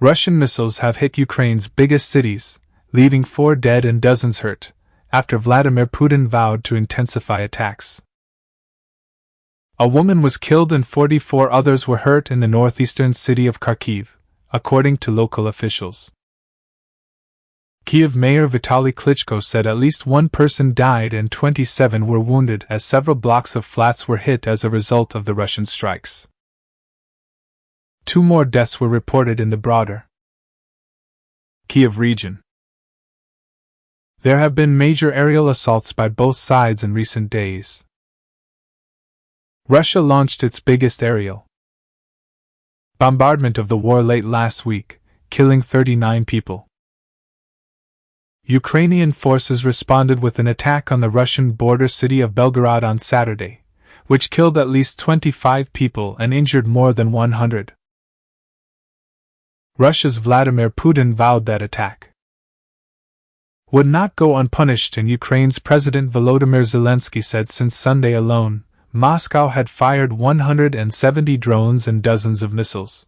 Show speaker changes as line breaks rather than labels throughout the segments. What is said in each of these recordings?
Russian missiles have hit Ukraine's biggest cities, leaving 4 dead and dozens hurt, after Vladimir Putin vowed to intensify attacks. A woman was killed and 44 others were hurt in the northeastern city of Kharkiv, according to local officials. Kyiv Mayor Vitaly Klitschko said at least 1 person died and 27 were wounded as several blocks of flats were hit as a result of the Russian strikes. 2 more deaths were reported in the broader Kyiv region. There have been major aerial assaults by both sides in recent days. Russia launched its biggest aerial bombardment of the war late last week, killing 39 people. Ukrainian forces responded with an attack on the Russian border city of Belgorod on Saturday, which killed at least 25 people and injured more than 100. Russia's Vladimir Putin vowed that attack would not go unpunished, and Ukraine's President Volodymyr Zelensky said since Sunday alone, Moscow had fired 170 drones and dozens of missiles.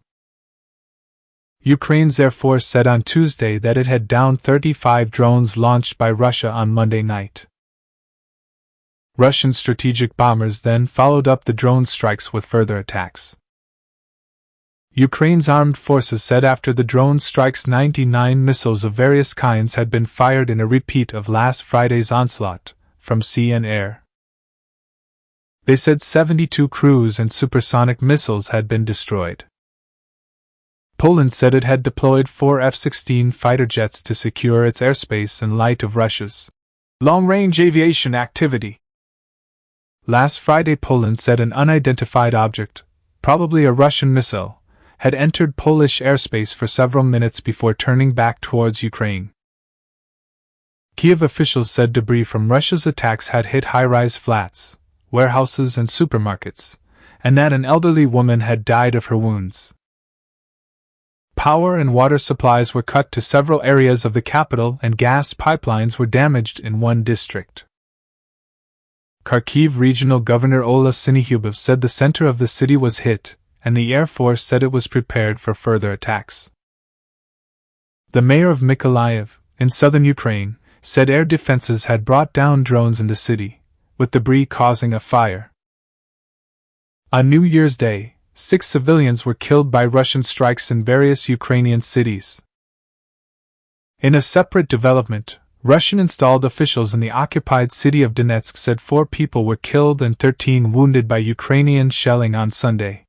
Ukraine's Air Force said on Tuesday that it had downed 35 drones launched by Russia on Monday night. Russian strategic bombers then followed up the drone strikes with further attacks. Ukraine's armed forces said after the drone strikes 99 missiles of various kinds had been fired in a repeat of last Friday's onslaught, from sea and air. They said 72 cruise and supersonic missiles had been destroyed. Poland said it had deployed 4 F-16 fighter jets to secure its airspace in light of Russia's long-range aviation activity. Last Friday, Poland said an unidentified object, probably a Russian missile, had entered Polish airspace for several minutes before turning back towards Ukraine. Kyiv officials said debris from Russia's attacks had hit high-rise flats, warehouses and supermarkets, and that an elderly woman had died of her wounds. Power and water supplies were cut to several areas of the capital and gas pipelines were damaged in one district. Kharkiv Regional Governor Ola Syniehubov said the center of the city was hit, and the Air Force said it was prepared for further attacks. The mayor of Mykolaiv, in southern Ukraine, said air defenses had brought down drones in the city, with debris causing a fire. On New Year's Day, 6 civilians were killed by Russian strikes in various Ukrainian cities. In a separate development, Russian-installed officials in the occupied city of Donetsk said 4 people were killed and 13 wounded by Ukrainian shelling on Sunday.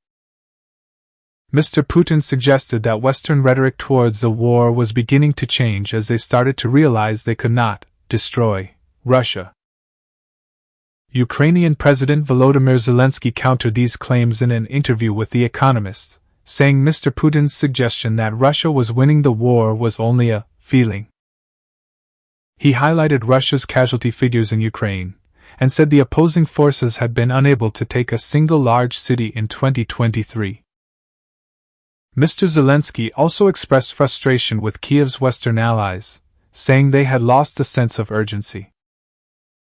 Mr. Putin suggested that Western rhetoric towards the war was beginning to change as they started to realize they could not destroy Russia. Ukrainian President Volodymyr Zelensky countered these claims in an interview with The Economist, saying Mr. Putin's suggestion that Russia was winning the war was only a feeling. He highlighted Russia's casualty figures in Ukraine, and said the opposing forces had been unable to take a single large city in 2023. Mr. Zelensky also expressed frustration with Kyiv's Western allies, saying they had lost a sense of urgency.